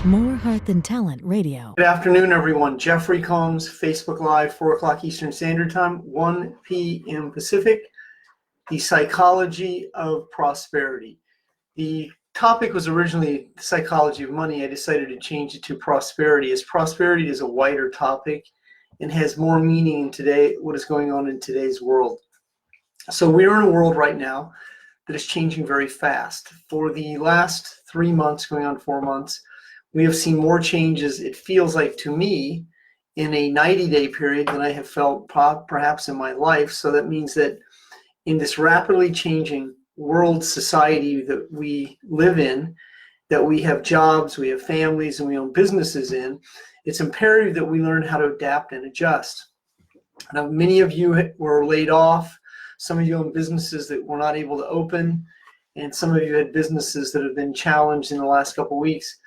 More Heart Than Talent Radio. Good afternoon, everyone. Jeffery Combs, Facebook Live, 4 o'clock Eastern Standard Time, 1 p.m. Pacific, the psychology of prosperity. The topic was originally the psychology of money. I decided to change it to prosperity, as prosperity is a wider topic and has more meaning in today, what is going on in today's world. So we're in a world right now that is changing very fast. For the last 3 months, going on 4 months, we have seen more changes, it feels like to me, in a 90-day period than I have felt perhaps in my life. So that means that in this rapidly changing world society that we live in, that we have jobs, we have families, and we own businesses in, it's imperative that we learn how to adapt and adjust. Now, many of you were laid off. Some of you own businesses that were not able to open, and some of you had businesses that have been challenged in the last couple of weeks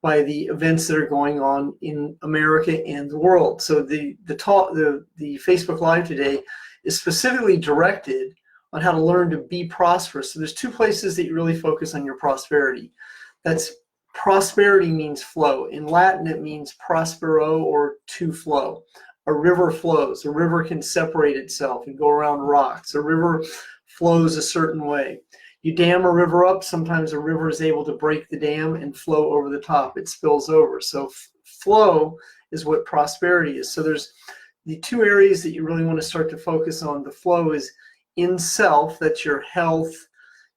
by the events that are going on in America and the world. So the Facebook Live today is specifically directed on how to learn to be prosperous. So there's two places that you really focus on your prosperity. That's prosperity means flow. In Latin, it means prospero, or to flow. A river flows. A river can separate itself and go around rocks. A river flows a certain way. You dam a river up, sometimes a river is able to break the dam and flow over the top. It spills over. So flow is what prosperity is. So there's the two areas that you really want to start to focus on. The flow is in self, that's your health,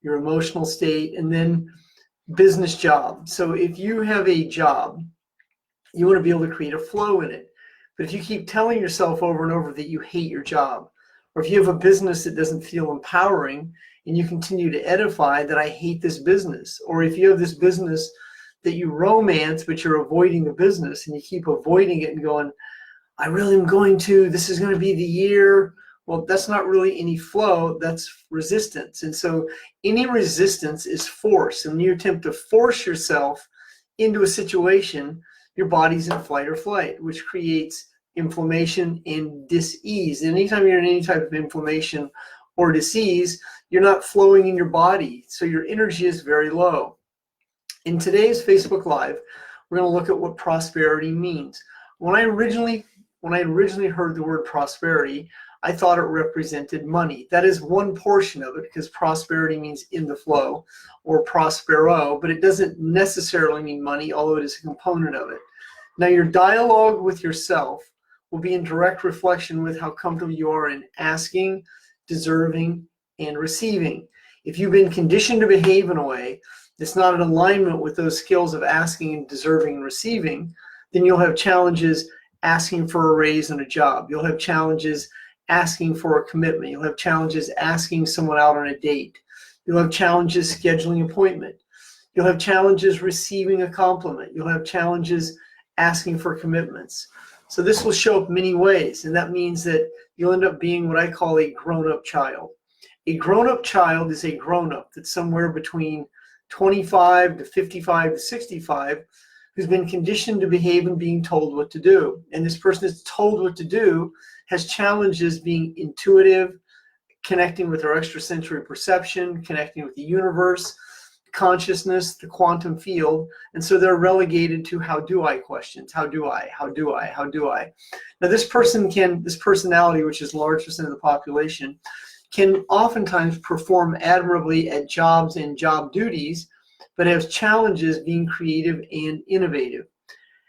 your emotional state, and then business job. So if you have a job, you want to be able to create a flow in it. But if you keep telling yourself over and over that you hate your job, or if you have a business that doesn't feel empowering, and you continue to edify that I hate this business, or if you have this business that you romance, but you're avoiding the business and you keep avoiding it and going, I really am going to, this is going to be the year. Well, that's not really any flow, that's resistance. And so any resistance is force. And when you attempt to force yourself into a situation, your body's in fight or flight, which creates inflammation and dis-ease. And anytime you're in any type of inflammation or dis-ease, you're not flowing in your body, so your energy is very low. In today's Facebook Live, we're going to look at what prosperity means. When I originally heard the word prosperity, I thought it represented money. That is one portion of it, because prosperity means in the flow, or prospero, but it doesn't necessarily mean money, although it is a component of it. Now, your dialogue with yourself will be in direct reflection with how comfortable you are in asking, deserving, and receiving. If you've been conditioned to behave in a way that's not in alignment with those skills of asking and deserving and receiving, then you'll have challenges asking for a raise in a job. You'll have challenges asking for a commitment. You'll have challenges asking someone out on a date. You'll have challenges scheduling an appointment. You'll have challenges receiving a compliment. You'll have challenges asking for commitments. So this will show up many ways, and that means that you'll end up being what I call a grown-up child. A grown-up child is a grown-up that's somewhere between 25 to 55 to 65 who's been conditioned to behave and being told what to do. And this person that's told what to do has challenges being intuitive, connecting with their extrasensory perception, connecting with the universe, consciousness, the quantum field, and so they're relegated to how do I questions. How do I? Now this personality, which is a large percent of the population, can oftentimes perform admirably at jobs and job duties, but has challenges being creative and innovative.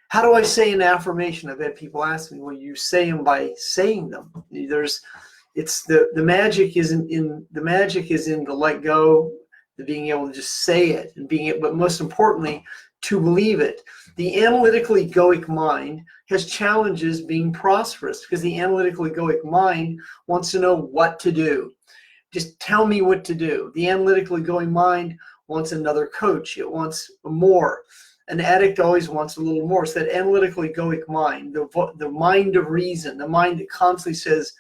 How do I say an affirmation? I've had people ask me, well, you say them by saying them. The magic is in the let go, the being able to just say it, but most importantly, to believe it. The analytical egoic mind has challenges being prosperous, because the analytical egoic mind wants to know what to do. Just tell me what to do. The analytical egoic mind wants another coach. It wants more. An addict always wants a little more. So that analytical egoic mind, the mind of reason, the mind that constantly says,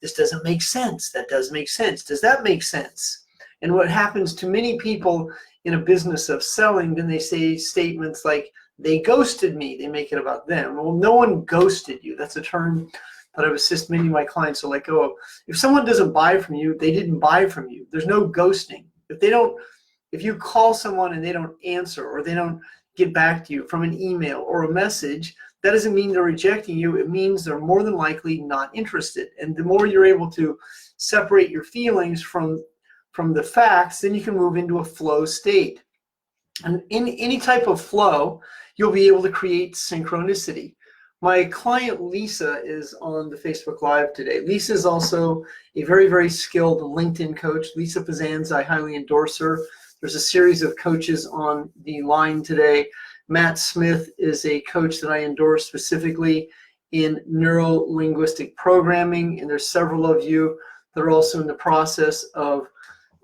this doesn't make sense. That does make sense. Does that make sense? And what happens to many people in a business of selling, then they say statements like, they ghosted me. They make it about them. Well, no one ghosted you. That's a term that I've assisted many of my clients to let go of. If someone doesn't buy from you, they didn't buy from you. There's no ghosting. If you call someone and they don't answer, or they don't get back to you from an email or a message, that doesn't mean they're rejecting you. It means they're more than likely not interested. And the more you're able to separate your feelings from the facts, then you can move into a flow state. And in any type of flow, you'll be able to create synchronicity. My client Lisa is on the Facebook Live today. Lisa is also a very, very skilled LinkedIn coach. Lisa Pazanz, I highly endorse her. There's a series of coaches on the line today. Matt Smith is a coach that I endorse specifically in neuro-linguistic programming, and there's several of you that are also in the process of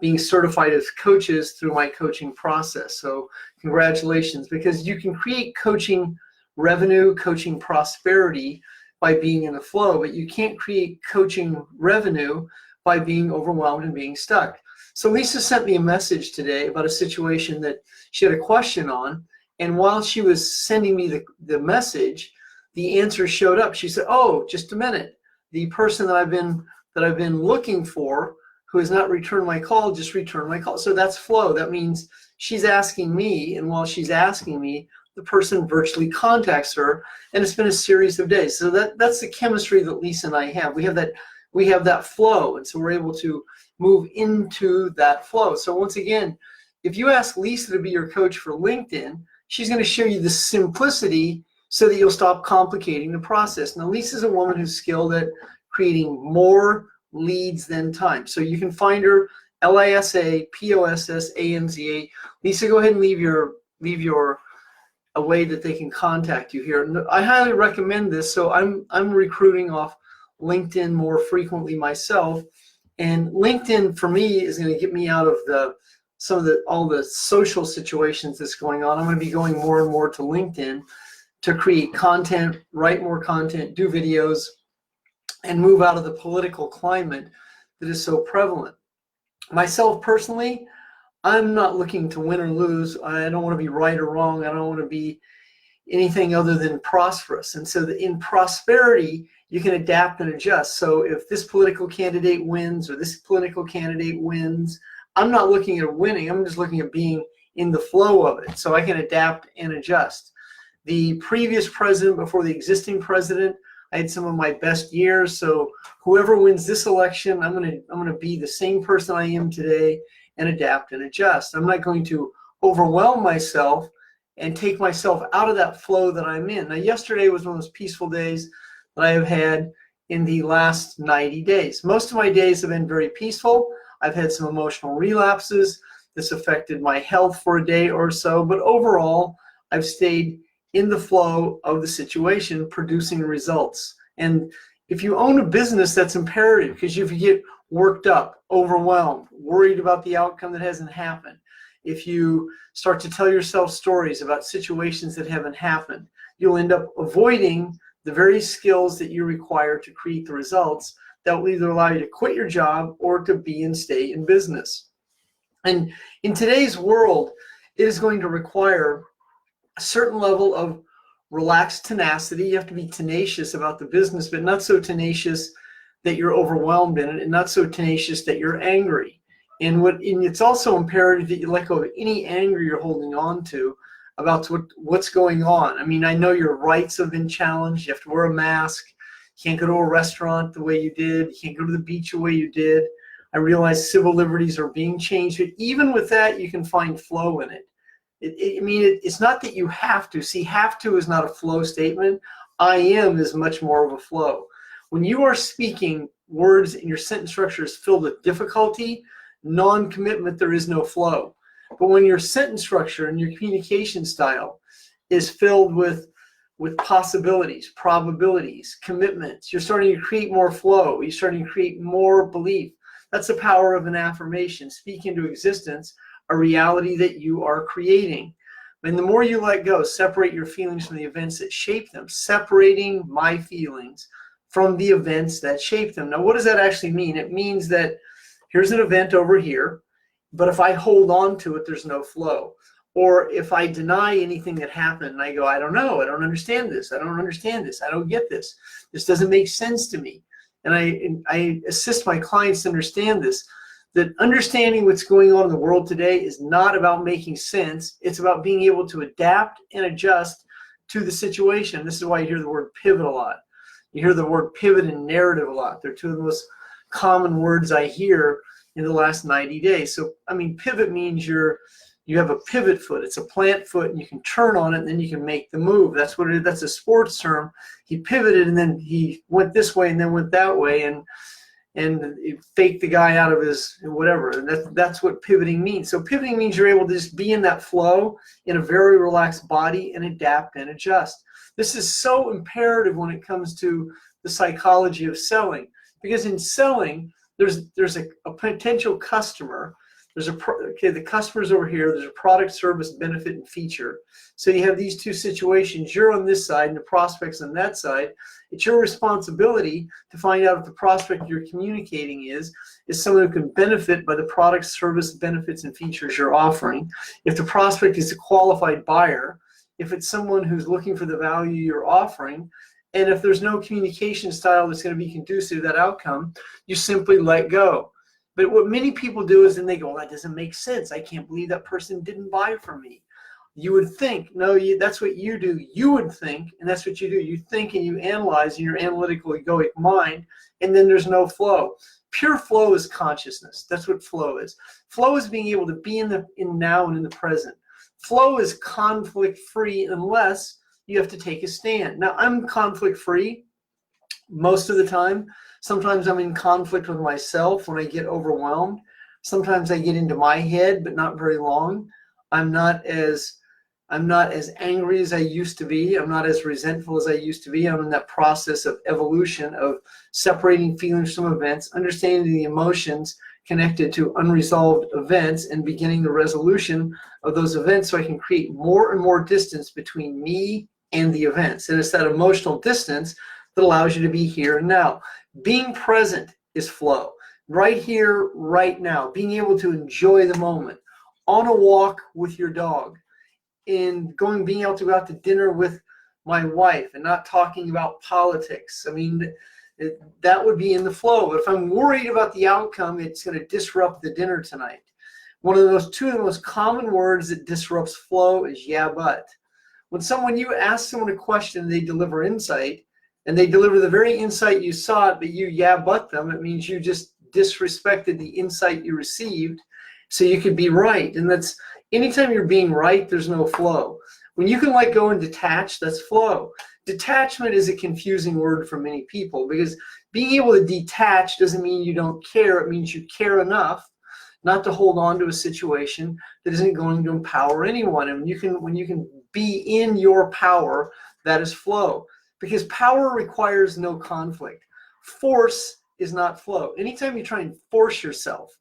being certified as coaches through my coaching process. So congratulations, because you can create coaching revenue, coaching prosperity by being in the flow, but you can't create coaching revenue by being overwhelmed and being stuck. So Lisa sent me a message today about a situation that she had a question on, and while she was sending me the message, the answer showed up. She said, "Oh, just a minute. The person that I've been looking for, who has not returned my call, just returned my call." So that's flow. That means she's asking me, and while she's asking me, the person virtually contacts her, and it's been a series of days. So that's the chemistry that Lisa and I have. We have that flow, and so we're able to move into that flow. So once again, if you ask Lisa to be your coach for LinkedIn, she's going to show you the simplicity so that you'll stop complicating the process. Now, Lisa's a woman who's skilled at creating more leads than time. So you can find her, LISA POSSANZA. Lisa, go ahead and leave your a way that they can contact you here. And I highly recommend this. So I'm recruiting off LinkedIn more frequently myself, and LinkedIn for me is going to get me out of all the social situations that's going on. I'm going to be going more and more to LinkedIn to create content, write more content, do videos, and move out of the political climate that is so prevalent. Myself personally, I'm not looking to win or lose. I don't want to be right or wrong. I don't want to be anything other than prosperous. And so in prosperity, you can adapt and adjust. So if this political candidate wins or this political candidate wins, I'm not looking at winning. I'm just looking at being in the flow of it. So I can adapt and adjust. The previous president before the existing president, I had some of my best years. So whoever wins this election, I'm going to be the same person I am today and adapt and adjust. I'm not going to overwhelm myself and take myself out of that flow that I'm in. Now, yesterday was one of those peaceful days that I have had in the last 90 days. Most of my days have been very peaceful. I've had some emotional relapses. This affected my health for a day or so, but overall, I've stayed in the flow of the situation, producing results. And if you own a business, that's imperative, because if you get worked up, overwhelmed, worried about the outcome that hasn't happened, if you start to tell yourself stories about situations that haven't happened, you'll end up avoiding the very skills that you require to create the results that will either allow you to quit your job or to be and stay in business. And in today's world, it is going to require a certain level of relaxed tenacity. You have to be tenacious about the business, but not so tenacious that you're overwhelmed in it, and not so tenacious that you're angry. And it's also imperative that you let go of any anger you're holding on to about what's going on. I mean, I know your rights have been challenged. You have to wear a mask. You can't go to a restaurant the way you did. You can't go to the beach the way you did. I realize civil liberties are being changed, but even with that, you can find flow in it. It's not that you have to. See, have to is not a flow statement. I am is much more of a flow. When you are speaking words and your sentence structure is filled with difficulty, non-commitment, there is no flow. But when your sentence structure and your communication style is filled with possibilities, probabilities, commitments, you're starting to create more flow. You're starting to create more belief. That's the power of an affirmation. Speak into existence a reality that you are creating. And the more you let go, separate your feelings from the events that shape them, separating my feelings from the events that shape them. Now, what does that actually mean? It means that here's an event over here, but if I hold on to it, there's no flow. Or if I deny anything that happened and I go, I don't know, I don't understand this, I don't understand this, I don't get this, this doesn't make sense to me. And I assist my clients to understand this. that understanding what's going on in the world today is not about making sense. It's about being able to adapt and adjust to the situation. This is why you hear the word pivot a lot. You hear the word pivot and narrative a lot. They're two of the most common words I hear in the last 90 days. So, I mean, pivot means you have a pivot foot. It's a plant foot, and you can turn on it, and then you can make the move. That's what it is. That's a sports term. He pivoted, and then he went this way and then went that way, and it faked the guy out of his whatever. And that's what pivoting means. So pivoting means you're able to just be in that flow in a very relaxed body and adapt and adjust. This is so imperative when it comes to the psychology of selling, because in selling, there's a potential customer. The customer's over here. There's a product, service, benefit, and feature. So you have these two situations. You're on this side, and the prospect's on that side. It's your responsibility to find out if the prospect you're communicating is someone who can benefit by the product, service, benefits, and features you're offering. If the prospect is a qualified buyer, if it's someone who's looking for the value you're offering, and if there's no communication style that's going to be conducive to that outcome, you simply let go. But what many people do is then they go, well, that doesn't make sense. I can't believe that person didn't buy from me. You would think, no, that's what you do. You would think, and that's what you do. You think and you analyze in your analytical egoic mind, and then there's no flow. Pure flow is consciousness. That's what flow is. Flow is being able to be in now and in the present. Flow is conflict-free unless you have to take a stand. Now, I'm conflict-free most of the time. Sometimes I'm in conflict with myself when I get overwhelmed. Sometimes I get into my head, but not very long. I'm not as angry as I used to be. I'm not as resentful as I used to be. I'm in that process of evolution of separating feelings from events, understanding the emotions connected to unresolved events, and beginning the resolution of those events so I can create more and more distance between me and the events. And it's that emotional distance that allows you to be here and now. Being present is flow. Right here, right now. Being able to enjoy the moment. On a walk with your dog. Being able to go out to dinner with my wife and not talking about politics. I mean, that would be in the flow. But if I'm worried about the outcome, it's going to disrupt the dinner tonight. Two of the most common words that disrupts flow is yeah, but. When you ask someone a question, they deliver insight, and they deliver the very insight you sought, but you yeah, but them, it means you just disrespected the insight you received so you could be right. And that's anytime you're being right, there's no flow. When you can let go and detach, that's flow. Detachment is a confusing word for many people, because being able to detach doesn't mean you don't care. It means you care enough not to hold on to a situation that isn't going to empower anyone. And when you can be in your power, that is flow. Because power requires no conflict. Force is not flow. Anytime you try and force yourself,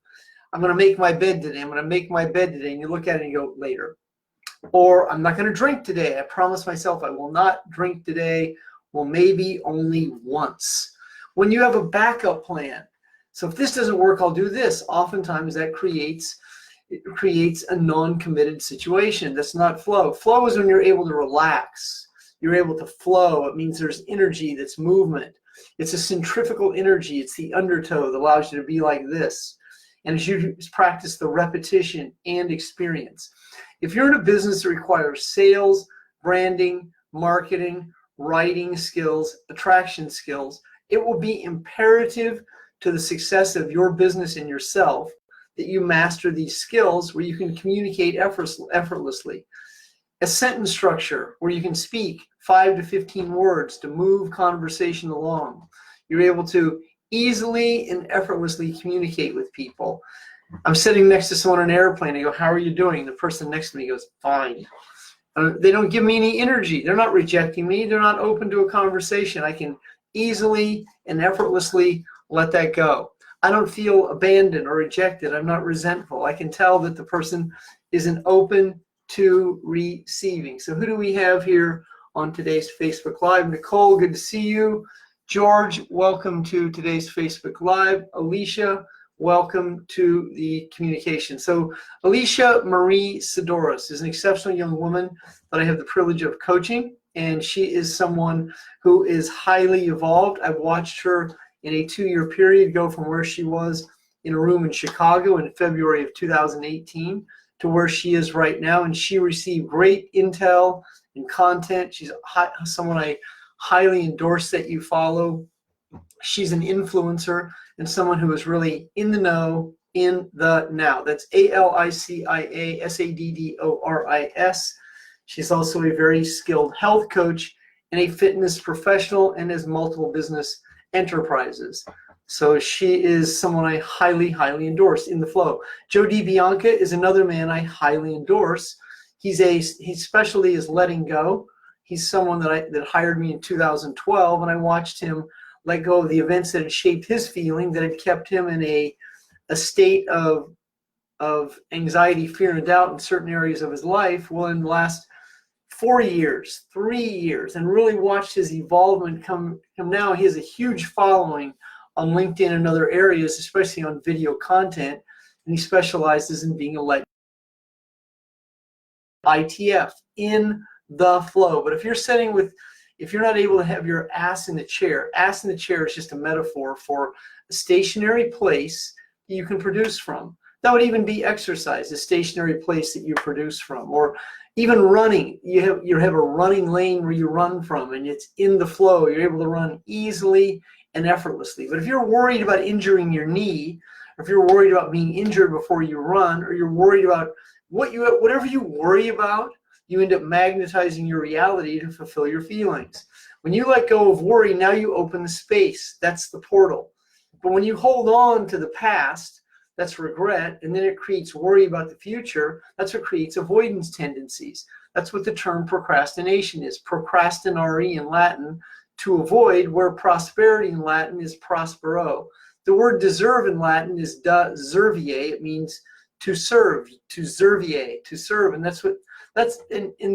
I'm going to make my bed today. I'm going to make my bed today. And you look at it and you go, later. Or I'm not going to drink today. I promise myself I will not drink today. Well, maybe only once. When you have a backup plan. So if this doesn't work, I'll do this. Oftentimes that creates a non-committed situation. That's not flow. Flow is when you're able to relax. You're able to flow. It means there's energy, that's movement. It's a centrifugal energy. It's the undertow that allows you to be like this. And as you practice the repetition and experience. If you're in a business that requires sales, branding, marketing, writing skills, attraction skills, it will be imperative to the success of your business and yourself that you master these skills where you can communicate effortlessly. A sentence structure where you can speak 5 to 15 words to move conversation along. You're able to easily and effortlessly communicate with people. I'm sitting next to someone on an airplane. I go, how are you doing? The person next to me goes, fine. They don't give me any energy. They're not rejecting me. They're not open to a conversation. I can easily and effortlessly let that go. I don't feel abandoned or rejected. I'm not resentful. I can tell that the person isn't open to receiving. So who do we have here on today's Facebook Live? Nicole, good to see you. George, welcome to today's Facebook Live. Alicia, welcome to the communication. So Alicia Marie Sidoris is an exceptional young woman that I have the privilege of coaching, and she is someone who is highly evolved. I've watched her in a 2-year period go from where she was in a room in Chicago in February of 2018 to where she is right now. And she received great intel and content. She's someone I highly endorse that you follow. She's an influencer and someone who is really in the know, in the now. That's ALICIASADDORIS. She's also a very skilled health coach and a fitness professional and has multiple business enterprises. So she is someone I highly, highly endorse in the flow. Joe DiBianca is another man I highly endorse. His specialty is letting go. He's someone that hired me in 2012, and I watched him let go of the events that had shaped his feeling, that had kept him in a state of anxiety, fear, and doubt in certain areas of his life. Well, in the last 4 years, 3 years, and really watched his evolvement come now. He has a huge following on LinkedIn and other areas, especially on video content, and he specializes in being a legend. ITF, in the flow. But if you're not able to have your ass in the chair is just a metaphor for a stationary place that you can produce from. That would even be exercise, a stationary place that you produce from. Or even running, you have a running lane where you run from, and it's in the flow. You're able to run easily and effortlessly. But if you're worried about injuring your knee, or if you're worried about being injured before you run, or you're worried about whatever you worry about, you end up magnetizing your reality to fulfill your feelings. When you let go of worry, now you open the space. That's the portal. But when you hold on to the past, that's regret, and then it creates worry about the future. That's what creates avoidance tendencies. That's what the term procrastination is. Procrastinare in Latin, to avoid, where prosperity in Latin is prospero. The word deserve in Latin is deservie. It means to serve, to servier, to serve. And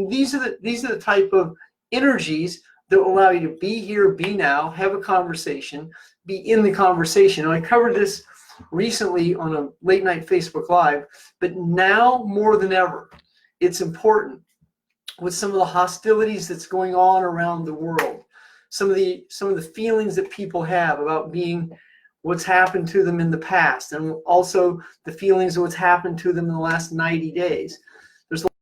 these are the type of energies that will allow you to be here, be now, have a conversation, be in the conversation. And I covered this recently on a late night Facebook Live, but now more than ever, it's important with some of the hostilities that's going on around the world, some of the feelings that people have about being what's happened to them in the past, and also the feelings of what's happened to them in the last 90 days. There's a lot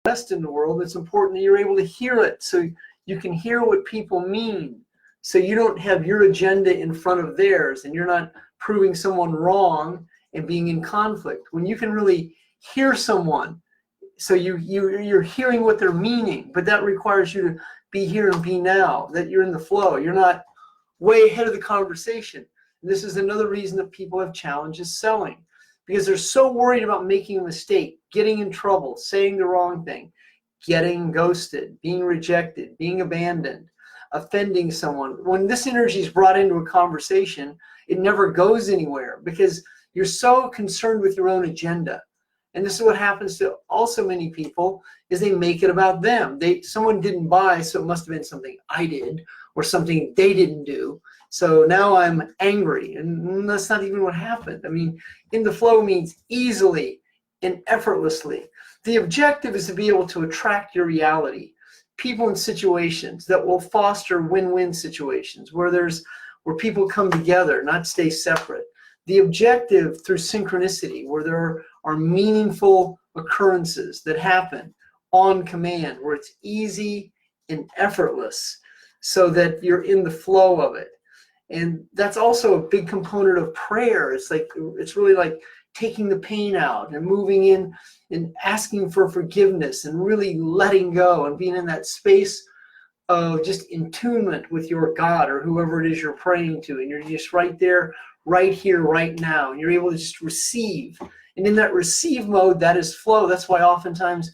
of rest in the world. It's important that you're able to hear it so you can hear what people mean, so you don't have your agenda in front of theirs and you're not proving someone wrong and being in conflict. When you can really hear someone, so you're hearing what they're meaning, but that requires you to be here and be now, that you're in the flow. You're not way ahead of the conversation. And this is another reason that people have challenges selling, because they're so worried about making a mistake, getting in trouble, saying the wrong thing, getting ghosted, being rejected, being abandoned, offending someone. When this energy is brought into a conversation, it never goes anywhere because you're so concerned with your own agenda. And this is what happens to also many people, is they make it about them. Someone didn't buy, so it must have been something I did or something they didn't do. So now I'm angry, and that's not even what happened. I mean, in the flow means easily and effortlessly. The objective is to be able to attract your reality, people and situations that will foster win-win situations where people come together, not stay separate. The objective through synchronicity, where there are meaningful occurrences that happen on command, where it's easy and effortless, so that you're in the flow of it. And that's also a big component of prayer. It's really like taking the pain out and moving in and asking for forgiveness and really letting go and being in that space of just attunement with your God or whoever it is you're praying to. And you're just right there, right here, right now. And you're able to just receive. And in that receive mode, that is flow. That's why oftentimes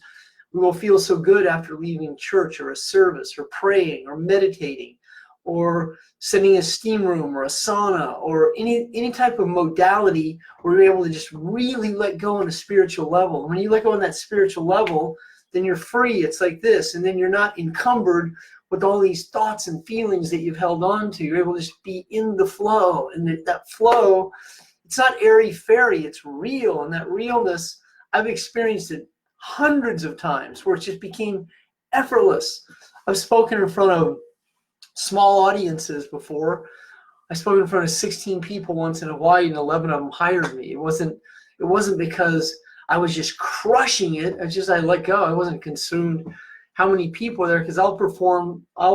we will feel so good after leaving church or a service or praying or meditating or sitting in a steam room or a sauna or any type of modality where you're able to just really let go on a spiritual level. And when you let go on that spiritual level, then you're free. It's like this. And then you're not encumbered with all these thoughts and feelings that you've held on to. You're able to just be in the flow. And that flow, it's not airy-fairy, it's real. And that realness, I've experienced it hundreds of times where it just became effortless. I've spoken in front of small audiences before, I spoke in front of 16 people once in Hawaii, and 11 of them hired me. It wasn't because I was just crushing it. I let go. I wasn't consumed how many people are there, because I'll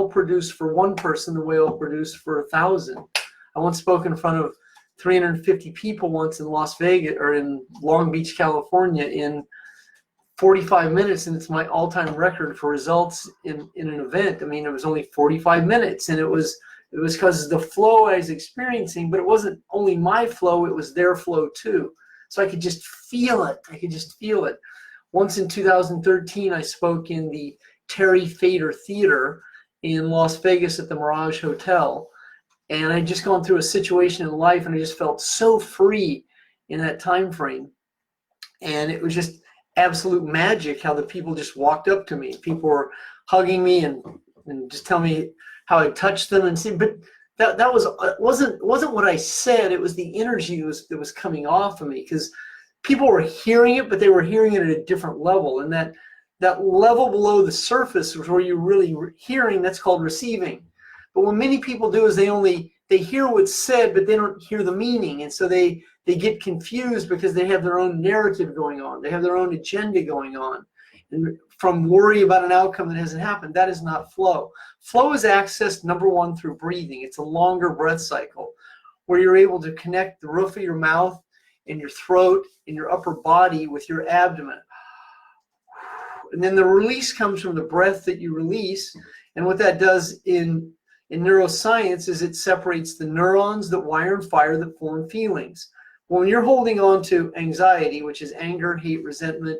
produce for one person the way I'll produce for 1,000. I once spoke in front of 350 people once in Las Vegas, or in Long Beach, California, in 45 minutes, and it's my all-time record for results in an event. I mean, it was only 45 minutes, and it was because of the flow I was experiencing, but it wasn't only my flow, it was their flow too. So I could just feel it. Once in 2013, I spoke in the Terry Fader Theater in Las Vegas at the Mirage Hotel. And I had just gone through a situation in life, and I just felt so free in that time frame. And it was just absolute magic how the people just walked up to me. People were hugging me and just telling me how I touched them, and see. But that wasn't what I said. It was the energy that was coming off of me, because people were hearing it, but they were hearing it at a different level. And that level below the surface was where you're really hearing. That's called receiving. But what many people do is they hear what's said, but they don't hear the meaning. And so they get confused because they have their own narrative going on. They have their own agenda going on. And from worry about an outcome that hasn't happened, that is not flow. Flow is accessed, number one, through breathing. It's a longer breath cycle where you're able to connect the roof of your mouth and your throat and your upper body with your abdomen. And then the release comes from the breath that you release. And what that does in neuroscience is it separates the neurons that wire and fire that form feelings. When you're holding on to anxiety, which is anger, hate, resentment,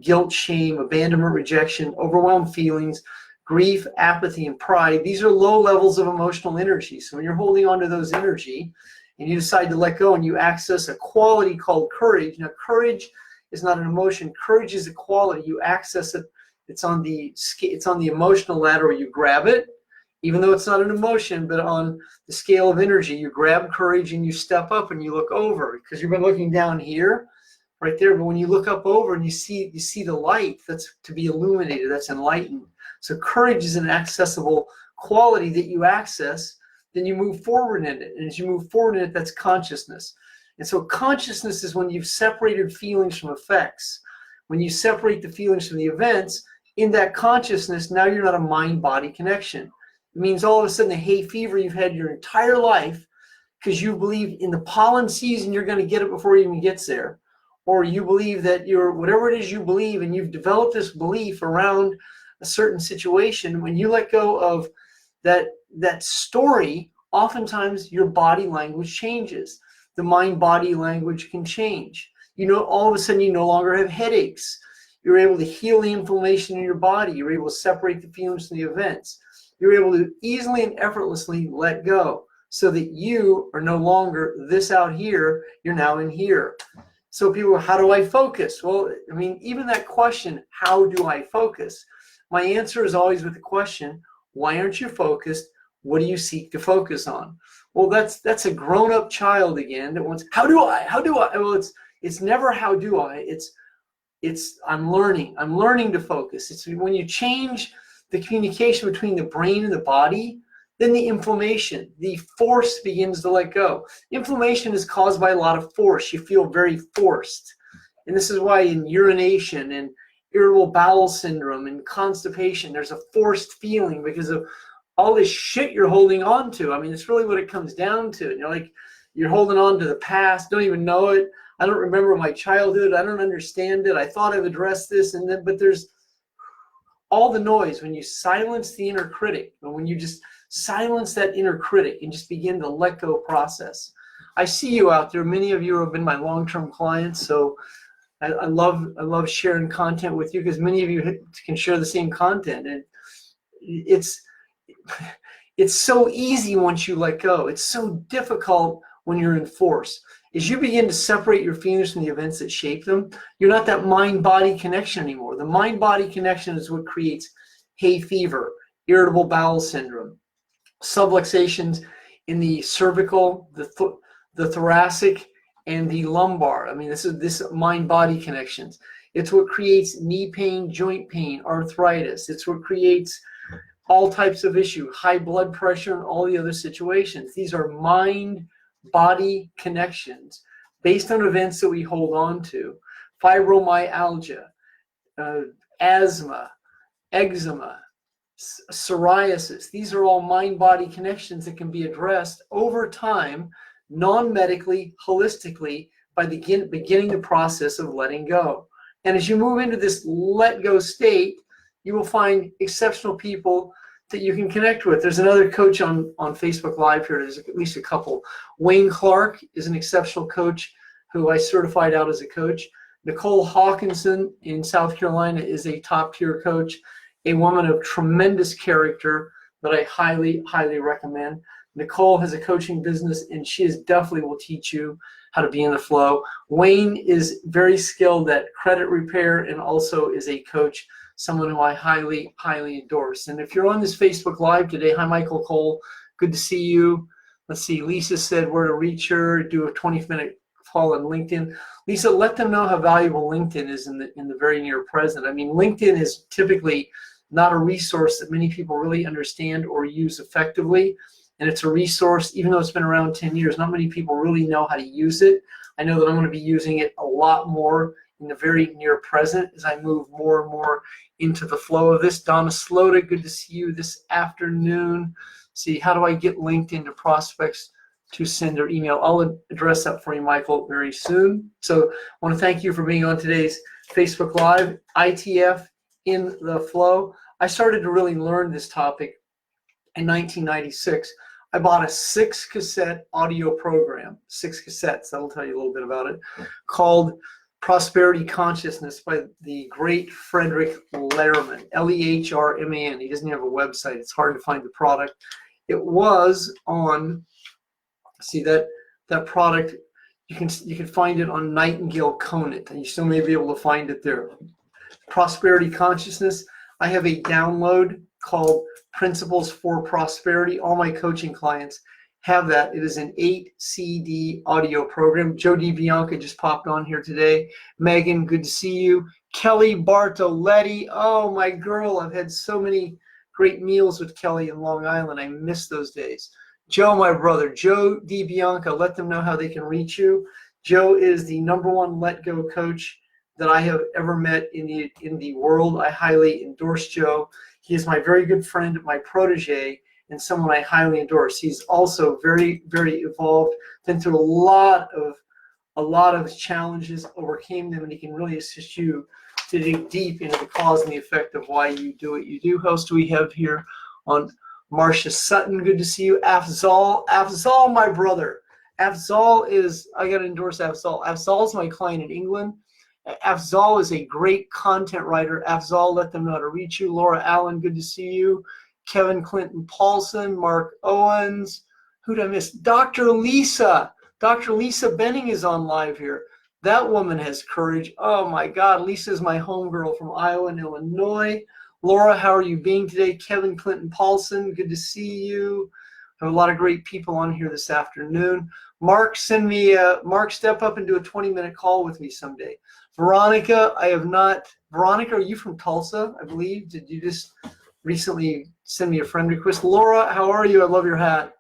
guilt, shame, abandonment, rejection, overwhelmed feelings, grief, apathy, and pride, these are low levels of emotional energy. So when you're holding on to those energy and you decide to let go and you access a quality called courage. Now, courage is not an emotion. Courage is a quality. You access it. It's on the emotional ladder where you grab it, even though it's not an emotion, but on the scale of energy, you grab courage and you step up and you look over, because you've been looking down here, right there. But when you look up over and you see the light, that's to be illuminated, that's enlightened. So courage is an accessible quality that you access, then you move forward in it. And as you move forward in it, that's consciousness. And so consciousness is when you've separated feelings from effects. When you separate the feelings from the events, in that consciousness, now you're not a mind-body connection. It means all of a sudden the hay fever you've had your entire life because you believe in the pollen season you're going to get it before it even gets there. Or you believe that you're, whatever it is you believe, and you've developed this belief around a certain situation. When you let go of that story, oftentimes your body language changes. The mind-body language can change. All of a sudden you no longer have headaches. You're able to heal the inflammation in your body. You're able to separate the feelings from the events. You're able to easily and effortlessly let go so that you are no longer this out here, you're now in here. So people, how do I focus? Well, I mean, even that question, how do I focus? My answer is always with the question, why aren't you focused? What do you seek to focus on? Well, that's a grown-up child again that wants, how do I? Well, it's never how do I, it's I'm learning to focus. It's when you change the communication between the brain and the body, then the inflammation, the force begins to let go. Inflammation is caused by a lot of force. You feel very forced. And this is why in urination and irritable bowel syndrome and constipation, there's a forced feeling because of all this shit you're holding on to. I mean, it's really what it comes down to. And you're holding on to the past, don't even know it. I don't remember my childhood. I don't understand it. I thought I've addressed this, but there's all the noise. When you silence the inner critic, and when you just silence that inner critic and just begin the let go process. I see you out there. Many of you have been my long-term clients, so I love sharing content with you because many of you can share the same content, and it's so easy once you let go. It's so difficult when you're in force. As you begin to separate your feelings from the events that shape them, you're not that mind-body connection anymore. The mind-body connection is what creates hay fever, irritable bowel syndrome, subluxations in the cervical, the thoracic, and the lumbar. I mean, this mind-body connections. It's what creates knee pain, joint pain, arthritis. It's what creates all types of issue, high blood pressure, and all the other situations. These are mind-body connections based on events that we hold on to. Fibromyalgia, asthma, eczema, psoriasis. These are all mind-body connections that can be addressed over time, non-medically, holistically, by beginning the process of letting go. And as you move into this let go state, you will find exceptional people that you can connect with. There's another coach on Facebook Live here. There's at least a couple. Wayne Clark is an exceptional coach who I certified out as a coach. Nicole Hawkinson in South Carolina is a top tier coach, a woman of tremendous character that I highly, highly recommend. Nicole has a coaching business, and she definitely will teach you how to be in the flow. Wayne is very skilled at credit repair and also is a coach, someone who I highly, highly endorse. And if you're on this Facebook Live today, hi, Michael Cole. Good to see you. Let's see. Lisa said where to reach her. Do a 20-minute call on LinkedIn. Lisa, let them know how valuable LinkedIn is in the very near present. I mean, LinkedIn is typically not a resource that many people really understand or use effectively. And it's a resource, even though it's been around 10 years, not many people really know how to use it. I know that I'm going to be using it a lot more in the very near present as I move more and more into the flow of this. Donna Slota, good to see you this afternoon. See, how do I get LinkedIn to prospects to send their email? I'll address that for you, Michael, very soon. So I want to thank you for being on today's Facebook Live, ITF in the flow. I started to really learn this topic in 1996. I bought a 6-cassette audio program, 6 cassettes, that'll tell you a little bit about it, called Prosperity Consciousness by the great Frederick Lehrman, Lehrman. He doesn't have a website. It's hard to find the product. It was on, see that product, you can find it on Nightingale Conant, and you still may be able to find it there. Prosperity Consciousness. I have a download called Principles for Prosperity. All my coaching clients have that. It is an 8 CD audio program. Joe DiBianca just popped on here today. Megan, good to see you. Kelly Bartoletti, oh my girl, I've had so many great meals with Kelly in Long Island. I miss those days. Joe, my brother, Joe DiBianca, let them know how they can reach you. Joe is the #1 let go coach that I have ever met in the world. I highly endorse Joe. He is my very good friend, my protege, and someone I highly endorse. He's also very, very evolved, been through a lot of challenges, overcame them, and he can really assist you to dig deep into the cause and the effect of why you do what you do. Who else do we have here on? Marcia Sutton, good to see you. Afzal, my brother. Afzal is, I got to endorse Afzal. Afzal is my client in England. Afzal is a great content writer. Afzal, let them know how to reach you. Laura Allen, good to see you. Kevin Clinton Paulson, Mark Owens. Who did I miss? Dr. Lisa. Dr. Lisa Benning is on live here. That woman has courage. Oh my God. Lisa is my homegirl from Iowa and Illinois. Laura, how are you being today? Kevin Clinton Paulson, good to see you. I have a lot of great people on here this afternoon. Mark, Mark, step up and do a 20-minute call with me someday. Veronica, Veronica, are you from Tulsa, I believe? Did you just recently send me a friend request? Laura, how are you? I love your hat.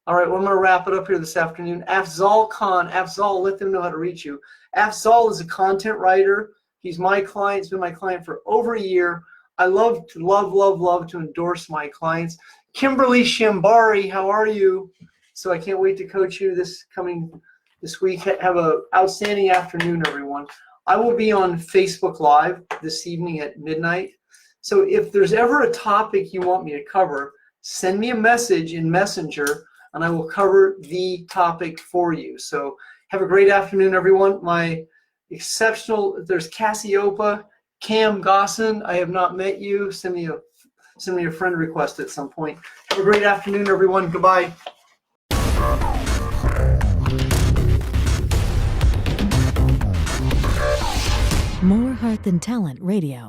All right, well, I'm going to wrap it up here this afternoon. Afzal Khan, Afzal, let them know how to reach you. Afzal is a content writer. He's my client. He's been my client for over a year. I love to endorse my clients. Kimberly Shambari, how are you? So I can't wait to coach you this week. Have an outstanding afternoon, everyone. I will be on Facebook Live this evening at midnight. So if there's ever a topic you want me to cover, send me a message in Messenger, and I will cover the topic for you. So have a great afternoon, everyone. My exceptional, there's Cassiopeia, Cam Gosson, I have not met you. Send me a friend request at some point. Have a great afternoon, everyone. Goodbye. More Heart Than Talent Radio.